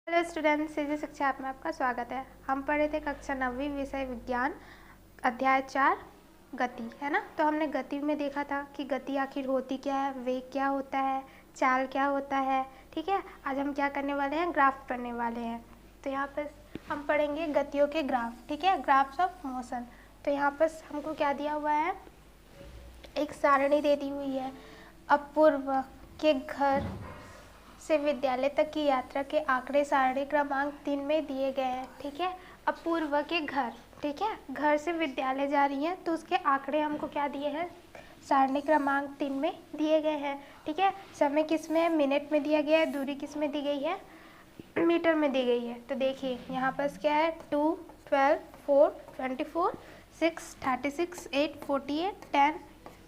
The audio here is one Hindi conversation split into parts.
हेलो स्टूडेंट्स, सीजी शिक्षा ऐप में आपका स्वागत है। हम पढ़े थे कक्षा 9वीं विषय विज्ञान अध्याय 4 गति, है ना। तो हमने गति में देखा था कि गति आखिर होती क्या है, वेग क्या होता है, चाल क्या होता है। ठीक है, आज हम क्या करने वाले हैं, ग्राफ पढ़ने वाले हैं। तो यहाँ पर हम पढ़ेंगे गतियों के ग्राफ, ठीक है, ग्राफ्स ऑफ मोशन। तो यहाँ पर हमको क्या दिया हुआ है, एक सारणी दे दी हुई है। अपूर्व के घर से विद्यालय तक की यात्रा के आंकड़े सारणी क्रमांक 3 में दिए गए हैं। ठीक है, अपूर्व के घर, ठीक है, घर से विद्यालय जा रही है तो उसके आंकड़े हमको क्या दिए हैं, सारणी क्रमांक 3 में दिए गए हैं। ठीक है, समय किस में है, मिनट में दिया गया है, दूरी किस में दी गई है, मीटर में दी गई है। तो देखिए यहाँ पर क्या है, 2, 12, 4, 24, 6, 36, 8, 48, 10,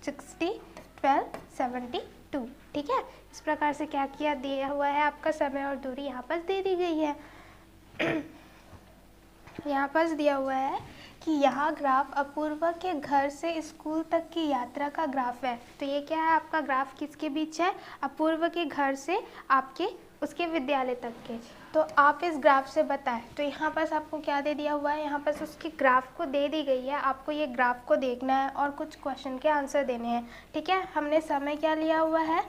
60, 12, 72। ठीक है, इस प्रकार से क्या किया, दिया हुआ है आपका समय और दूरी यहाँ पर दे दी गई है। यहाँ पर दिया हुआ है कि यहाँ ग्राफ अपूर्व के घर से स्कूल तक की यात्रा का ग्राफ है। तो ये क्या है, आपका ग्राफ किसके बीच है, अपूर्व के घर से आपके उसके विद्यालय तक के। तो आप इस ग्राफ से बताएं। तो यहाँ पर आपको क्या दे दिया हुआ है, यहाँ पर उसकी ग्राफ को दे दी गई है, आपको ये ग्राफ को देखना है और कुछ क्वेश्चन के आंसर देने हैं। ठीक है, हमने समय क्या लिया हुआ है,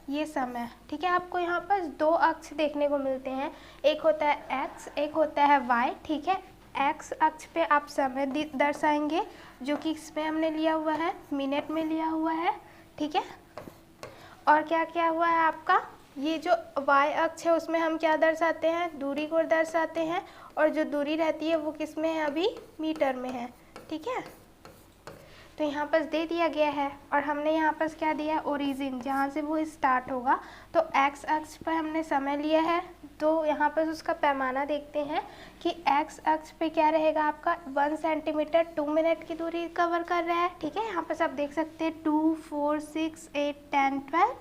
ये समय। ठीक है, आपको यहाँ पर 2 अक्ष देखने को मिलते हैं, एक होता है x, एक होता है y। ठीक है, x अक्ष पे आप समय दर्शाएंगे जो कि इसमें हमने लिया हुआ है, मिनट में लिया हुआ है। ठीक है, और क्या क्या हुआ है आपका, ये जो y अक्ष है उसमें हम क्या दर्शाते हैं, दूरी को दर्शाते हैं, और जो दूरी रहती है वो किस में है, अभी मीटर में है। ठीक है, तो यहाँ पर दे दिया गया है और हमने यहाँ पर क्या दिया है, ओरिजिन, जहाँ से वो स्टार्ट होगा। तो x अक्ष पर हमने समय लिया है, तो यहाँ पर उसका पैमाना देखते हैं कि x अक्ष पे क्या रहेगा आपका, 1 सेंटीमीटर 2 मिनट की दूरी कवर कर रहा है। ठीक है, यहाँ पर आप देख सकते हैं 2, 4, 6, 8, 10, 12।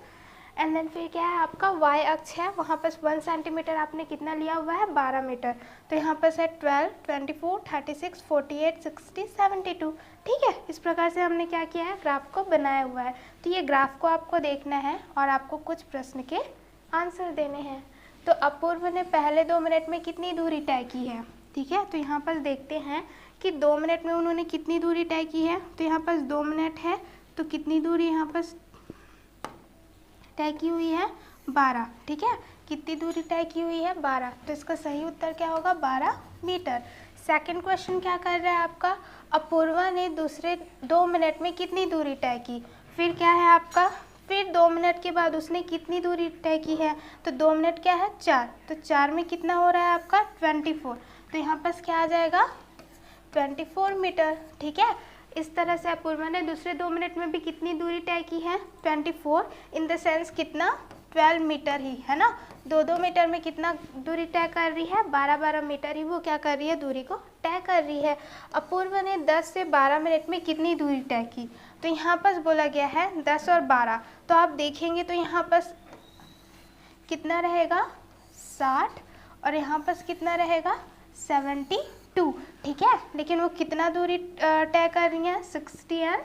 एंड देन फिर क्या है आपका y अक्ष है, वहाँ पर 1 सेंटीमीटर आपने कितना लिया हुआ है, 12 मीटर। तो यहाँ पर है 12, 24, 36, 48, 60, 72। ठीक है, इस प्रकार से हमने क्या किया है, ग्राफ को बनाया हुआ है। तो ये ग्राफ को आपको देखना है और आपको कुछ प्रश्न के आंसर देने हैं। तो अपूर्व ने पहले 2 मिनट में कितनी दूरी तय की है। ठीक है, तो यहाँ पर देखते हैं कि 2 मिनट में उन्होंने कितनी दूरी तय की है। तो यहाँ पर 2 मिनट है तो कितनी दूरी यहाँ पर तय की हुई है, 12। ठीक है, कितनी दूरी तय की हुई है, 12। तो इसका सही उत्तर क्या होगा, 12 मीटर। सेकंड क्वेश्चन क्या कर रहा है आपका, अपूर्वा ने दूसरे 2 मिनट में कितनी दूरी तय की। फिर क्या है आपका, फिर 2 मिनट के बाद उसने कितनी दूरी तय की है। तो 2 मिनट क्या है, 4। तो 4 में कितना हो रहा है आपका, 24। तो यहाँ पर क्या आ जाएगा, 24 मीटर। ठीक है, इस तरह से अपूर्वा ने दूसरे 2 मिनट में भी कितनी दूरी तय की है, 24, इन द सेंस कितना, 12 मीटर ही, है ना। 2-2 मीटर में कितना दूरी तय कर रही है, 12-12 मीटर ही वो क्या कर रही है, दूरी को तय कर रही है। अपूर्व ने 10 से 12 मिनट में कितनी दूरी तय की। तो यहाँ पर बोला गया है 10 और 12। तो आप देखेंगे तो यहाँ पर कितना रहेगा, 60, और यहाँ पर कितना रहेगा, 72। ठीक है, लेकिन वो कितना दूरी तय कर रही हैं, 60 एंड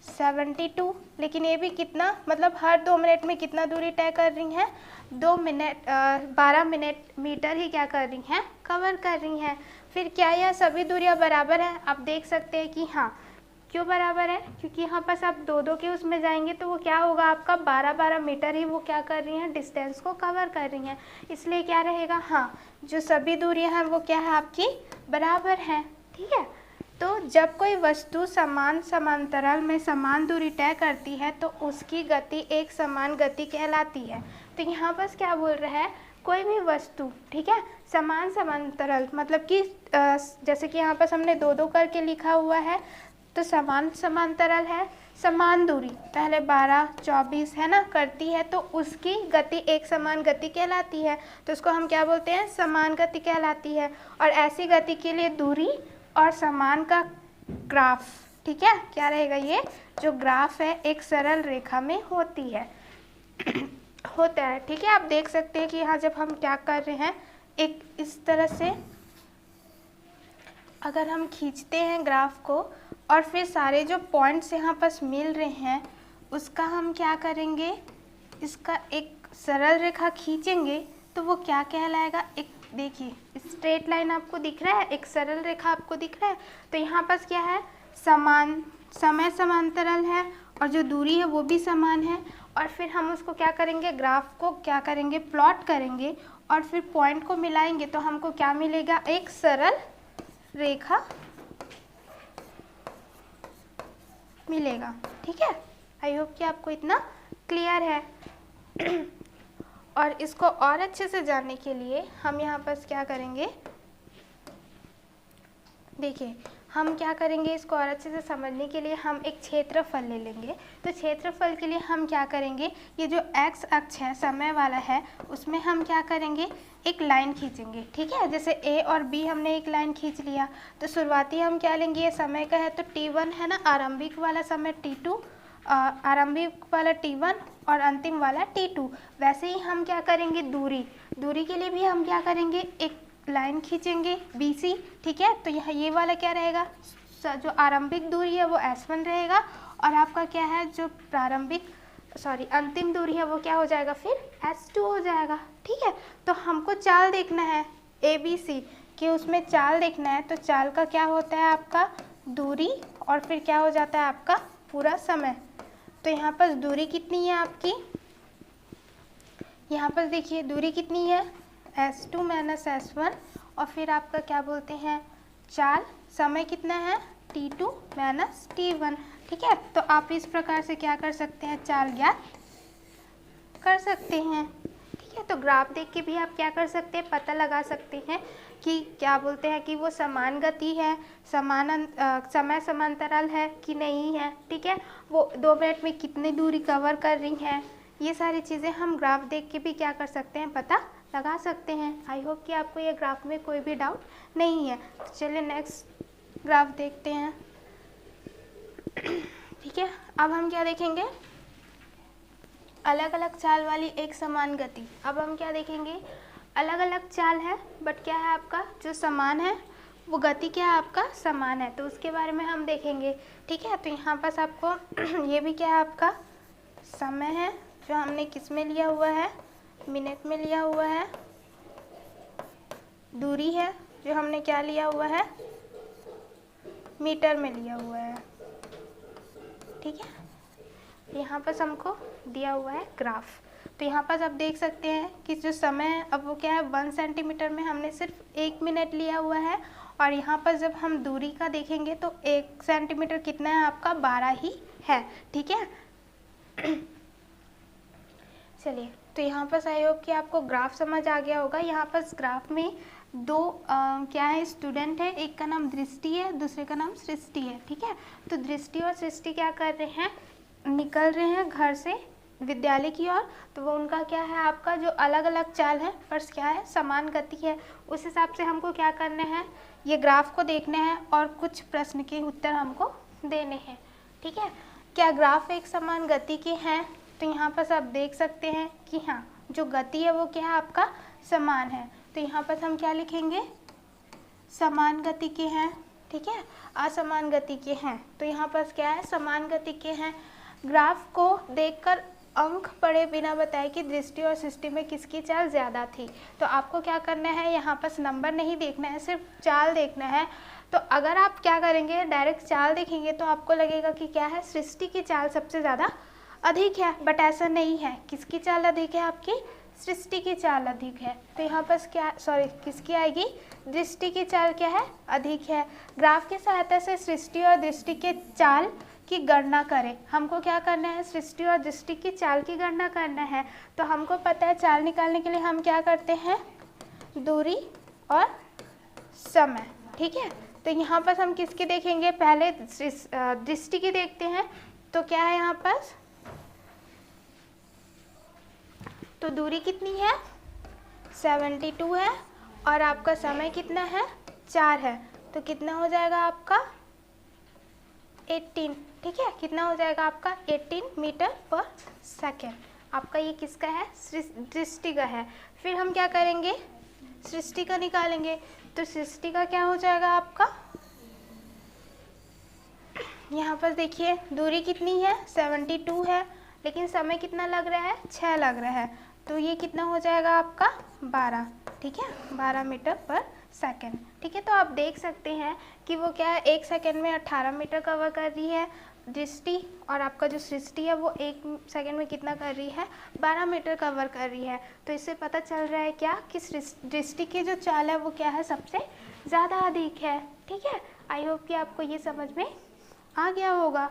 72। लेकिन ये भी कितना, मतलब हर 2 मिनट में कितना दूरी तय कर रही हैं, 2 मिनट 12 मिनट मीटर ही क्या कर रही हैं, कवर कर रही हैं। फिर क्या यह सभी दूरियां बराबर हैं, आप देख सकते हैं कि हाँ, क्यों बराबर है, क्योंकि यहाँ पर आप 2-2 के उसमें जाएंगे तो वो क्या होगा आपका, 12-12 मीटर ही वो क्या कर रही हैं, डिस्टेंस को कवर कर रही हैं। इसलिए क्या रहेगा, हाँ, जो सभी दूरियां हैं वो क्या है आपकी, बराबर हैं। ठीक है, तो जब कोई वस्तु समान समांतराल में समान दूरी तय करती है तो उसकी गति एक समान गति कहलाती है। तो यहाँ पर क्या बोल रहा है, कोई भी वस्तु, ठीक है, समान समांतराल मतलब कि जैसे कि यहाँ पर हमने 2-2 करके लिखा हुआ है, तो समान समांतराल है, समान दूरी पहले 12, 24 है ना करती है, तो उसकी गति एक समान गति कहलाती है। तो उसको हम क्या बोलते हैं, समान गति कहलाती है। और ऐसी गति के लिए दूरी और समान का ग्राफ, ठीक है, क्या रहेगा, ये जो ग्राफ है एक सरल रेखा में होती है होता है। ठीक है, आप देख सकते हैं कि यहाँ जब हम क्या कर रहे हैं, एक इस तरह से अगर हम खींचते हैं ग्राफ को और फिर सारे जो पॉइंट्स यहाँ पास मिल रहे हैं उसका हम क्या करेंगे, इसका एक सरल रेखा खींचेंगे तो वो क्या कहलाएगा? एक देखिए स्ट्रेट लाइन आपको दिख रहा है, एक सरल रेखा आपको दिख रहा है, तो यहाँ पास क्या है? समान समय समांतरल है और जो दूरी है वो भी समान है। और फिर हम उसको क्या करेंगे? ग्राफ को क्या करेंगे? प्लॉट करेंगे और फिर पॉइंट को मिलाएंगे तो हमको क्या मिलेगा? एक सरल रेखा मिलेगा। ठीक है, आई होप कि आपको इतना क्लियर है। और इसको और अच्छे से जानने के लिए हम यहाँ पर क्या करेंगे? देखिए हम क्या करेंगे, इसको और अच्छे से समझने के लिए हम एक क्षेत्रफल ले लेंगे। तो क्षेत्रफल के लिए हम क्या करेंगे? ये जो x अक्ष है समय वाला है उसमें हम क्या करेंगे? एक लाइन खींचेंगे। ठीक है, जैसे a और b हमने एक लाइन खींच लिया तो शुरुआती हम क्या लेंगे? ये समय का है तो t1 है ना, आरंभिक वाला समय t2, आरंभिक वाला t1 और अंतिम वाला t2। वैसे ही हम क्या करेंगे? दूरी के लिए भी हम क्या करेंगे? एक लाइन खींचेंगे BC। ठीक है, तो यहाँ ये वाला क्या रहेगा? जो आरंभिक दूरी है वो S1 रहेगा और आपका क्या है जो अंतिम दूरी है वो क्या हो जाएगा? फिर S2 हो जाएगा। ठीक है, तो हमको चाल देखना है ABC कि उसमें चाल देखना है, तो चाल का क्या होता है? आपका दूरी और फिर क्या हो जाता है? आपका पूरा समय। तो यहाँ पर दूरी कितनी है आपकी? यहाँ पर देखिए दूरी कितनी है? S2 माइनस S1 और फिर आपका क्या बोलते हैं? चाल। समय कितना है? T2 minus T1। ठीक है, तो आप इस प्रकार से क्या कर सकते हैं? चाल ज्ञात कर सकते हैं। ठीक है, तो ग्राफ देख के भी आप क्या कर सकते हैं? पता लगा सकते हैं कि क्या बोलते हैं कि वो समान गति है, समय समांतराल है कि नहीं है। ठीक है, वो 2 मिनट में कितनी दूरी कवर कर रही हैं, ये सारी चीज़ें हम ग्राफ देख के भी क्या कर सकते हैं? पता लगा सकते हैं। आई होप कि आपको ये ग्राफ में कोई भी डाउट नहीं है। तो चलिए नेक्स्ट ग्राफ देखते हैं। ठीक है, अब हम क्या देखेंगे? अलग अलग चाल वाली एक समान गति। अब हम क्या देखेंगे? अलग अलग चाल है बट क्या है आपका जो समान है वो गति क्या है? आपका समान है, तो उसके बारे में हम देखेंगे। ठीक है, तो यहाँ पास आपको ये भी क्या है? आपका समय है जो हमने किस में लिया हुआ है? मिनट में लिया हुआ है। दूरी है जो हमने क्या लिया हुआ है? मीटर में लिया हुआ है। ठीक है, यहाँ पर हमको दिया हुआ है ग्राफ। तो यहाँ पर आप देख सकते हैं कि जो समय है अब वो क्या है? 1 सेंटीमीटर में हमने सिर्फ 1 मिनट लिया हुआ है और यहाँ पर जब हम दूरी का देखेंगे तो 1 सेंटीमीटर कितना है? आपका 12 ही है। ठीक है, चलिए तो यहाँ पर आई होप कि आपको ग्राफ समझ आ गया होगा। यहाँ पर ग्राफ में दो क्या है? स्टूडेंट है, एक का नाम दृष्टि है, दूसरे का नाम सृष्टि है। ठीक है, तो दृष्टि और सृष्टि क्या कर रहे हैं? निकल रहे हैं घर से विद्यालय की ओर। तो वो उनका क्या है? आपका जो अलग अलग चाल है पर क्या है? समान गति है। उस हिसाब से हमको क्या करना है? ये ग्राफ को देखना है और कुछ प्रश्न के उत्तर हमको देने हैं। ठीक है, क्या ग्राफ एक समान गति के हैं? तो यहाँ पर आप देख सकते हैं कि हाँ, जो गति है वो क्या है? आपका समान है। तो यहाँ पर हम क्या लिखेंगे? समान गति के हैं। ठीक है, असमान गति के हैं। तो यहाँ पर क्या है? समान गति के हैं। ग्राफ को देखकर अंक पढ़े बिना बताए कि दृष्टि और सृष्टि में किसकी चाल ज़्यादा थी। तो आपको क्या करना है? यहाँ पर नंबर नहीं देखना है, सिर्फ चाल देखना है। तो अगर आप क्या करेंगे? डायरेक्ट चाल देखेंगे तो आपको लगेगा कि क्या है? सृष्टि की चाल सबसे ज़्यादा अधिक है, बट ऐसा नहीं है। किसकी चाल अधिक है? आपकी सृष्टि की चाल अधिक है। तो यहाँ पर क्या किसकी आएगी? दृष्टि की चाल क्या है? अधिक है। ग्राफ की सहायता से सृष्टि और दृष्टि के चाल की गणना करें। हमको क्या करना है? सृष्टि और दृष्टि की चाल की गणना करना है। तो हमको पता है चाल निकालने के लिए हम क्या करते हैं? दूरी और समय। ठीक है, तो यहाँ पर हम किसकी देखेंगे? पहले दृष्टि की देखते हैं। तो क्या है यहाँ पर? तो दूरी कितनी है? 72 है और आपका समय कितना है? 4 है। तो कितना हो जाएगा आपका? 18। ठीक है, कितना हो जाएगा आपका? 18 मीटर पर सेकेंड। आपका ये किसका है? दृष्टि का है। फिर हम क्या करेंगे? सृष्टि का निकालेंगे। तो सृष्टि का क्या हो जाएगा आपका? यहाँ पर देखिए दूरी कितनी है? 72 है, लेकिन समय कितना लग रहा है? 6 लग रहा है। तो ये कितना हो जाएगा आपका 12, ठीक है, 12 मीटर पर सेकंड, ठीक है। तो आप देख सकते हैं कि वो क्या है, 1 सेकंड में 18 मीटर कवर कर रही है दृष्टि, और आपका जो सृष्टि है वो 1 सेकंड में कितना कर रही है, 12 मीटर कवर कर रही है। तो इससे पता चल रहा है क्या कि दृष्टि की जो चाल है वो क्या है, सबसे ज़्यादा अधिक है, ठीक है। आई होप कि आपको ये समझ में आ गया होगा।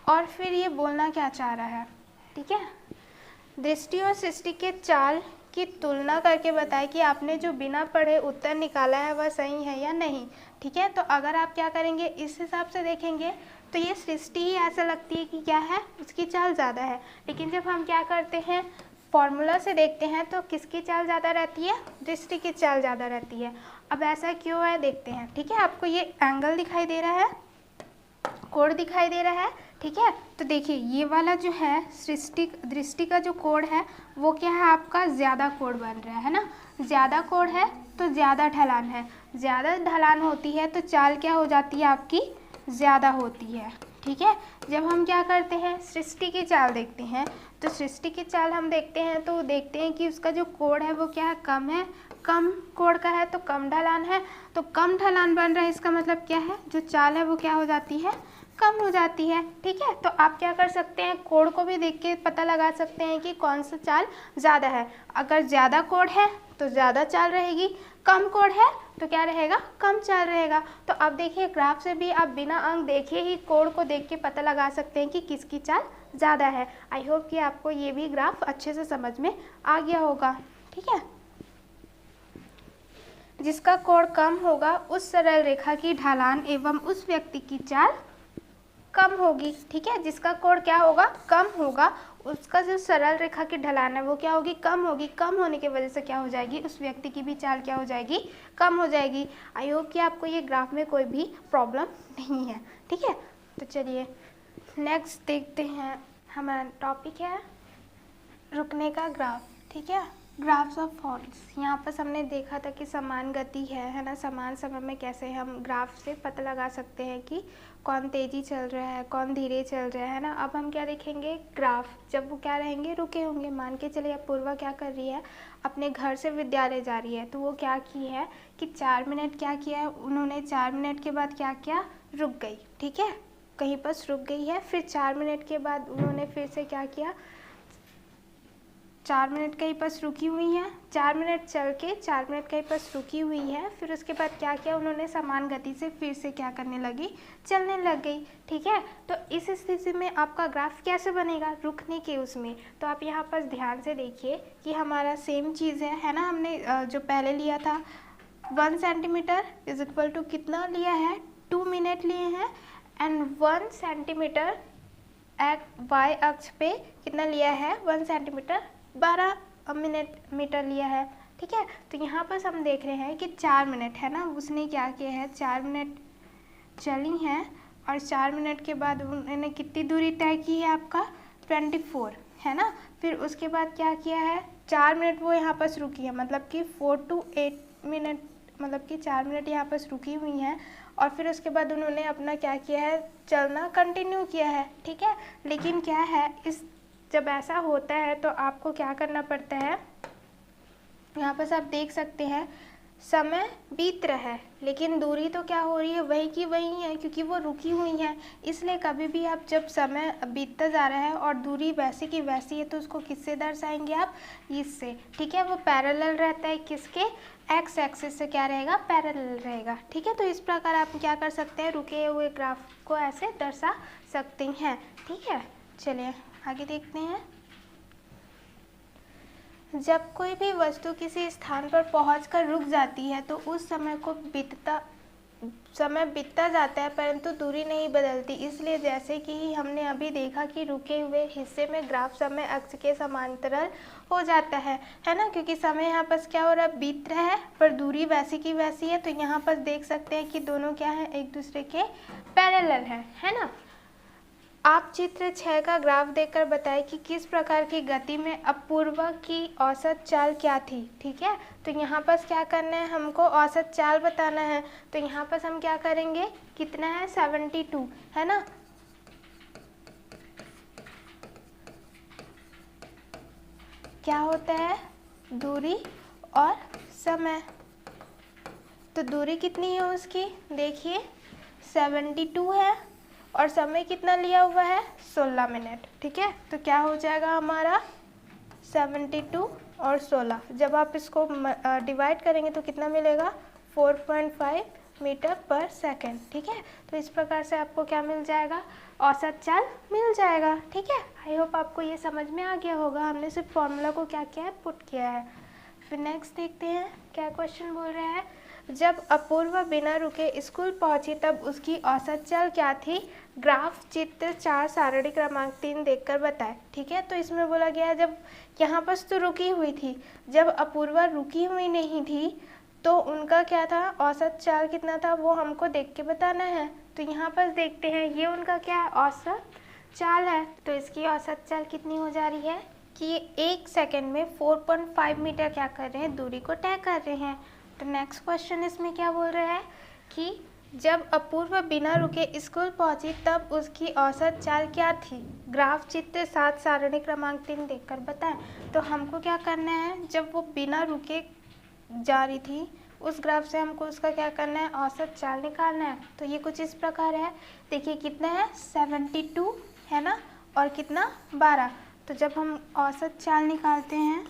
और फिर ये बोलना क्या चाह रहा है, ठीक है, दृष्टि और सृष्टि के चाल की तुलना करके बताएं कि आपने जो बिना पढ़े उत्तर निकाला है वह सही है या नहीं, ठीक है। तो अगर आप क्या करेंगे, इस हिसाब से देखेंगे तो ये सृष्टि ही ऐसा लगती है कि क्या है, उसकी चाल ज़्यादा है। लेकिन जब हम क्या करते हैं, फॉर्मूला से देखते हैं तो किसकी चाल ज़्यादा रहती है, दृष्टि की चाल ज़्यादा रहती है। अब ऐसा क्यों है देखते हैं, ठीक है। आपको ये एंगल दिखाई दे रहा है, कोण दिखाई दे रहा है, ठीक है। तो देखिए ये वाला जो है दृष्टि का जो कोण है वो क्या है, आपका ज़्यादा कोण बन रहा है ना, ज़्यादा कोण है तो ज़्यादा ढलान है, ज़्यादा ढलान होती है तो चाल क्या हो जाती है, आपकी ज़्यादा होती है, ठीक है। जब हम क्या करते हैं, सृष्टि की चाल देखते हैं, तो सृष्टि की चाल हम देखते हैं तो देखते हैं कि उसका जो कोण है वो क्या है, कम है, कम कोण का है तो कम ढलान है, तो कम ढलान बन रहा है, इसका मतलब क्या है, जो चाल है वो क्या हो जाती है, कम हो जाती है, ठीक है। तो आप क्या कर सकते हैं, कोण को भी देख के पता लगा सकते हैं कि कौन सा चाल ज़्यादा है। अगर ज़्यादा कोण है तो ज़्यादा चाल रहेगी, कम कोण है तो क्या रहेगा, कम चाल रहेगा। तो अब देखिए ग्राफ से भी आप बिना अंक देखे ही कोण को देख के पता लगा सकते हैं कि किसकी चाल ज़्यादा है। आई होप कि आपको ये भी ग्राफ अच्छे से समझ में आ गया होगा, ठीक है। जिसका कोण कम होगा उस सरल रेखा की ढलान एवं उस व्यक्ति की चाल कम होगी, ठीक है। जिसका कोण क्या होगा, कम होगा, उसका जो सरल रेखा की ढलान है वो क्या होगी, कम होगी। कम होने की वजह से क्या हो जाएगी, उस व्यक्ति की भी चाल क्या हो जाएगी, कम हो जाएगी। आई होप कि आपको ये ग्राफ में कोई भी प्रॉब्लम नहीं है, ठीक है। तो चलिए नेक्स्ट देखते हैं, हमारा टॉपिक है रुकने का ग्राफ, ठीक है, ग्राफ्स ऑफ फॉल्स। यहाँ पर हमने देखा था कि समान गति है ना, समान समय में कैसे हम ग्राफ से पता लगा सकते हैं कि कौन तेज़ी चल रहा है, कौन धीरे चल रहा है ना। अब हम क्या देखेंगे, ग्राफ जब वो क्या रहेंगे, रुके होंगे। मान के चलिए अब पूर्वा क्या कर रही है, अपने घर से विद्यालय जा रही है, तो वो क्या की है कि 4 मिनट क्या किया है उन्होंने, 4 मिनट के बाद क्या किया, रुक गई, ठीक है, कहीं पर रुक गई है। फिर 4 मिनट के बाद उन्होंने फिर से क्या किया, 4 मिनट कहीं पर रुकी हुई हैं, 4 मिनट चल के 4 मिनट कहीं पर रुकी हुई है। फिर उसके बाद क्या किया उन्होंने, समान गति से फिर से क्या करने लगी, चलने लग गई, ठीक है। तो इस स्थिति में आपका ग्राफ कैसे बनेगा, रुकने के उसमें। तो आप यहाँ पर ध्यान से देखिए कि हमारा सेम चीज़ है ना, हमने जो पहले लिया था 1 सेंटीमीटर इज इक्वल टू कितना लिया है, 2 मिनट लिए हैं, एंड 1 सेंटीमीटर वाई अक्ष पे कितना लिया है, 1 सेंटीमीटर 12 मीटर लिया है, ठीक है। तो यहाँ पर हम देख रहे हैं कि 4 मिनट है ना, उसने क्या किया है, 4 मिनट चली हैं और 4 मिनट के बाद उन्होंने कितनी दूरी तय की है, आपका 24 है ना। फिर उसके बाद क्या किया है, 4 मिनट वो यहाँ पर रुकी है, मतलब कि 4 to 8 मिनट, मतलब कि 4 मिनट यहाँ पर रुकी हुई हैं। और फिर उसके बाद उन्होंने अपना क्या किया है, चलना कंटिन्यू किया है, ठीक है। लेकिन क्या है, इस जब ऐसा होता है तो आपको क्या करना पड़ता है, यहाँ पर आप देख सकते हैं समय बीत रहा है लेकिन दूरी तो क्या हो रही है, वही की वही है, क्योंकि वो रुकी हुई है। इसलिए कभी भी आप जब समय बीतता जा रहा है और दूरी वैसी की वैसी है तो उसको किससे दर्शाएंगे आप, इससे, ठीक है। वो पैरेलल रहता है किसके, एक्स एक्सिस से क्या रहेगा, पैरेलल रहेगा, ठीक है। तो इस प्रकार आप क्या कर सकते हैं, रुके हुए ग्राफ को ऐसे दर्शा सकते हैं, ठीक है। चलिए आगे देखते हैं। जब कोई भी वस्तु किसी स्थान पर पहुंचकर रुक जाती है तो उस समय बीतता जाता है परंतु दूरी नहीं बदलती। इसलिए जैसे कि हमने अभी देखा कि रुके हुए हिस्से में ग्राफ समय अक्ष के समांतराल हो जाता है ना, क्योंकि समय यहाँ पर क्या हो रहा है, बीत रहा है पर दूरी वैसी की वैसी है। तो यहाँ पर देख सकते हैं कि दोनों क्या है, एक दूसरे के पैरेलल है ना। आप चित्र 6 का ग्राफ देखकर बताएं कि किस प्रकार की गति में अपूर्वा की औसत चाल क्या थी, ठीक है। तो यहाँ पर क्या करना है, हमको औसत चाल बताना है। तो यहाँ पर हम क्या करेंगे, कितना है 72 है ना। क्या होता है, दूरी और समय। तो दूरी कितनी है उसकी, देखिए 72 है और समय कितना लिया हुआ है, 16 मिनट। ठीक है, तो क्या हो जाएगा हमारा 72 और 16, जब आप इसको डिवाइड करेंगे तो कितना मिलेगा, 4.5 मीटर पर सेकेंड। ठीक है, तो इस प्रकार से आपको क्या मिल जाएगा, औसत चाल मिल जाएगा। ठीक है, आई होप आपको ये समझ में आ गया होगा, हमने सिर्फ फॉर्मूला को क्या किया है, पुट किया है। फिर नेक्स्ट देखते हैं क्या क्वेश्चन बोल रहा है। जब अपूर्वा बिना रुके स्कूल पहुंची तब उसकी औसत चाल क्या थी, ग्राफ चित्र 4 सारणी क्रमांक 3 देखकर बताएं। ठीक है, तो इसमें बोला गया है जब यहाँ पर तो रुकी हुई थी, जब अपूर्वा रुकी हुई नहीं थी तो उनका क्या था, औसत चाल कितना था, वो हमको देख के बताना है। तो यहाँ पर देखते हैं, ये उनका क्या है, औसत चाल है। तो इसकी औसत चाल कितनी हो जा रही है कि ये 1 सेकेंड में 4.5 मीटर क्या कर रहे हैं, दूरी को तय कर रहे हैं। तो नेक्स्ट क्वेश्चन इसमें क्या बोल रहा है कि जब अपूर्वा बिना रुके स्कूल पहुंची तब उसकी औसत चाल क्या थी, ग्राफ चित्र 7 सारणी क्रमांक 3 देखकर बताएं। तो हमको क्या करना है, जब वो बिना रुके जा रही थी उस ग्राफ से हमको उसका क्या करना है, औसत चाल निकालना है। तो ये कुछ इस प्रकार है, देखिए कितना है, 72 है ना, और कितना 12। तो जब हम औसत चाल निकालते हैं,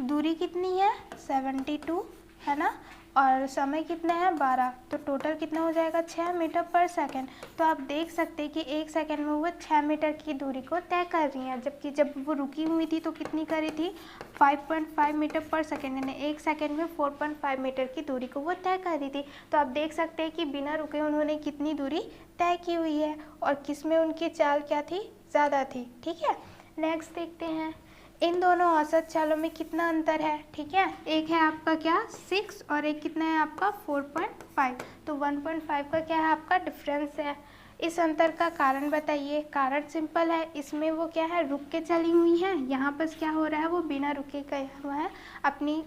दूरी कितनी है, 72 है ना, और समय कितना है, 12, तो टोटल कितना हो जाएगा, 6 मीटर पर सेकेंड। तो आप देख सकते हैं कि 1 सेकेंड में वो 6 मीटर की दूरी को तय कर रही हैं, जबकि जब वो रुकी हुई थी तो कितनी करी थी, 5.5 मीटर पर सेकेंड, यानी 1 सेकेंड में 4.5 मीटर की दूरी को वो तय कर रही थी। तो आप देख सकते हैं कि बिना रुके उन्होंने कितनी दूरी तय की हुई है और किस में उनकी चाल क्या थी, ज़्यादा थी। ठीक है, नेक्स्ट देखते हैं, इन दोनों औसत चालों में कितना अंतर है। ठीक है, एक है आपका क्या 6 और एक कितना है आपका 4.5, तो 1.5 का क्या है आपका डिफरेंस है। इस अंतर का कारण बताइए। कारण सिंपल है, इसमें वो क्या है, रुक के चली हुई है, यहाँ पर क्या हो रहा है, वो बिना रुके गया हुआ है, अपनी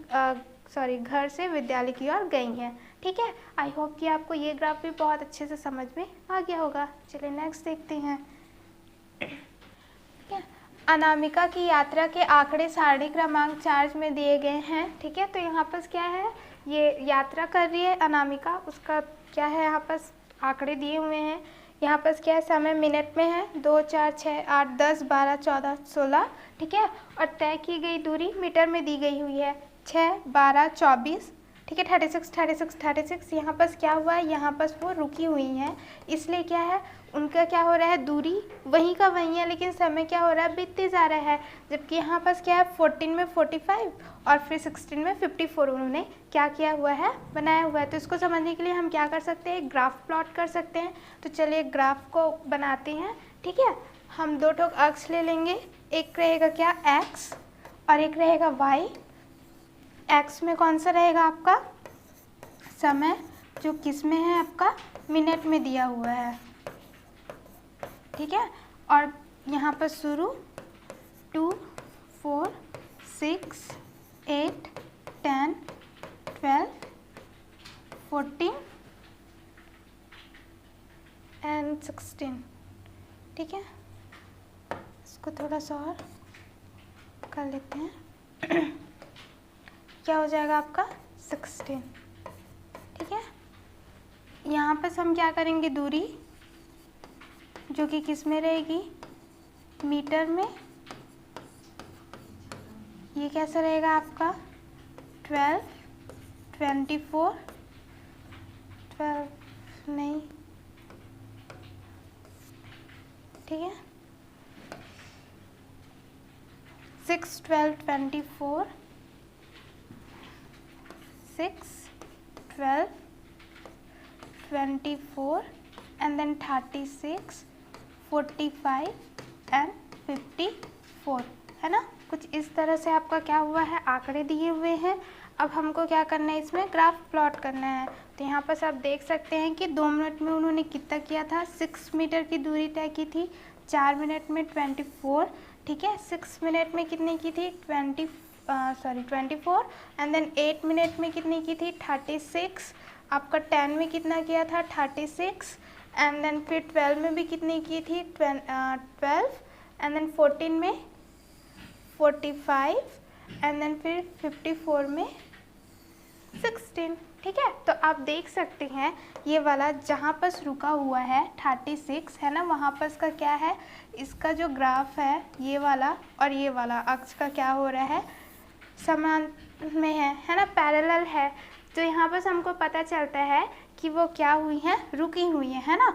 घर से विद्यालय की ओर गई हैं। ठीक है, आई होप कि आपको ये ग्राफ भी बहुत अच्छे से समझ में आ गया होगा। चलिए नेक्स्ट देखते हैं। ठीक है, अनामिका की यात्रा के आंकड़े सारणी क्रमांक 4 में दिए गए हैं। ठीक है, तो यहाँ पर क्या है, ये यात्रा कर रही है अनामिका, उसका क्या है, यहाँ पर आंकड़े दिए हुए हैं। यहाँ पर क्या है, समय मिनट में है, 2, 4, 6, 8, 10, 12, 14, 16। ठीक है, और तय की गई दूरी मीटर में दी गई हुई है, 6, 12, 24। ठीक है, 36। यहाँ पर क्या हुआ है, यहाँ पर वो रुकी हुई हैं, इसलिए क्या है, उनका क्या हो रहा है, दूरी वहीं का वहीं है, लेकिन समय क्या हो रहा है, बीतते जा रहा है। जबकि यहाँ पर क्या है, 14 में 45 और फिर 16 में 54 उन्होंने क्या किया हुआ है, बनाया हुआ है। तो इसको समझने के लिए हम क्या कर सकते हैं, ग्राफ प्लॉट कर सकते हैं। तो चलिए ग्राफ को बनाते हैं। ठीक है, हम 2 ठोक अक्ष ले लेंगे, एक रहेगा क्या x और एक रहेगा y। x में कौन सा रहेगा आपका समय, जो किस में है आपका, मिनट में दिया हुआ है। ठीक है, और यहाँ पर शुरू 2, 4, 6, 8, 10, 12, 14 एंड 16। ठीक है, इसको थोड़ा सा और कर लेते हैं, क्या हो जाएगा आपका 16। ठीक है, यहाँ पर हम क्या करेंगे, दूरी जो कि किस में रहेगी, मीटर में। ये कैसा रहेगा आपका 12, 24, 12 नहीं, ठीक है, 6, 12, 24, 6, 12, 24 and then 36, 45 एंड 54, है ना। कुछ इस तरह से आपका क्या हुआ है, आंकड़े दिए हुए हैं। अब हमको क्या करना है, इसमें ग्राफ प्लॉट करना है। तो यहाँ पर आप देख सकते हैं कि 2 मिनट में उन्होंने कितना किया था, 6 मीटर की दूरी तय की थी, 4 मिनट में 24। ठीक है, 6 मिनट में कितनी की थी 24 एंड देन 8 मिनट में कितनी की थी 36। आपका 10 में कितना किया था 36 एंड देन फिर 12 में भी कितनी की थी, 12, एंड देन 14 में 45, एंड देन फिर 54 में 16। ठीक है, तो आप देख सकते हैं ये वाला जहाँ पर रुका हुआ है 36 है ना, वहाँ पर का क्या है, इसका जो ग्राफ है ये वाला और ये वाला अक्ष का क्या हो रहा है, समान में है ना, पैरेलल है। तो यहाँ पर हमको पता चलता है कि वो क्या हुई हैं, रुकी हुई है ना।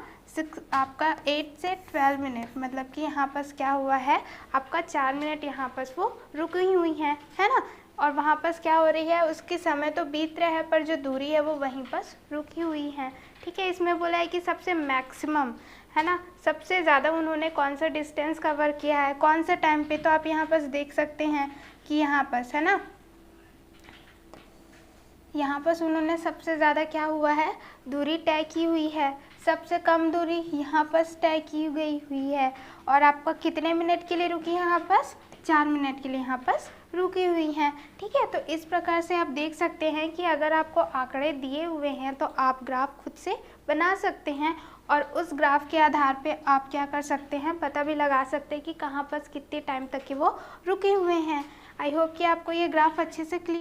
आपका 8 से 12 मिनट, मतलब कि यहाँ पर क्या हुआ है, आपका 4 मिनट यहाँ पर वो रुकी हुई हैं, है ना। और वहाँ पर क्या हो रही है, उसके समय तो बीत रहा है पर जो दूरी है वो वहीं पर रुकी हुई है। ठीक है, इसमें बोला है कि सबसे मैक्सिमम है ना, सबसे ज़्यादा उन्होंने कौन सा डिस्टेंस कवर किया है, कौन सा टाइम पे। तो आप यहाँ पर देख सकते हैं कि यहाँ पर है ना, यहाँ पर उन्होंने सबसे ज़्यादा क्या हुआ है, दूरी तय की हुई है। सबसे कम दूरी यहाँ पर तय की गई हुई है। और आपका कितने मिनट के लिए रुकी है यहाँ पर, 4 मिनट के लिए यहाँ पर रुकी हुई हैं। ठीक है, तो इस प्रकार से आप देख सकते हैं कि अगर आपको आंकड़े दिए हुए हैं तो आप ग्राफ खुद से बना सकते हैं और उस ग्राफ के आधार पे आप क्या कर सकते हैं, पता भी लगा सकते हैं कि कहाँ पर कितने टाइम तक के वो रुके हुए हैं। आई होप कि आपको ये ग्राफ अच्छे से क्लियर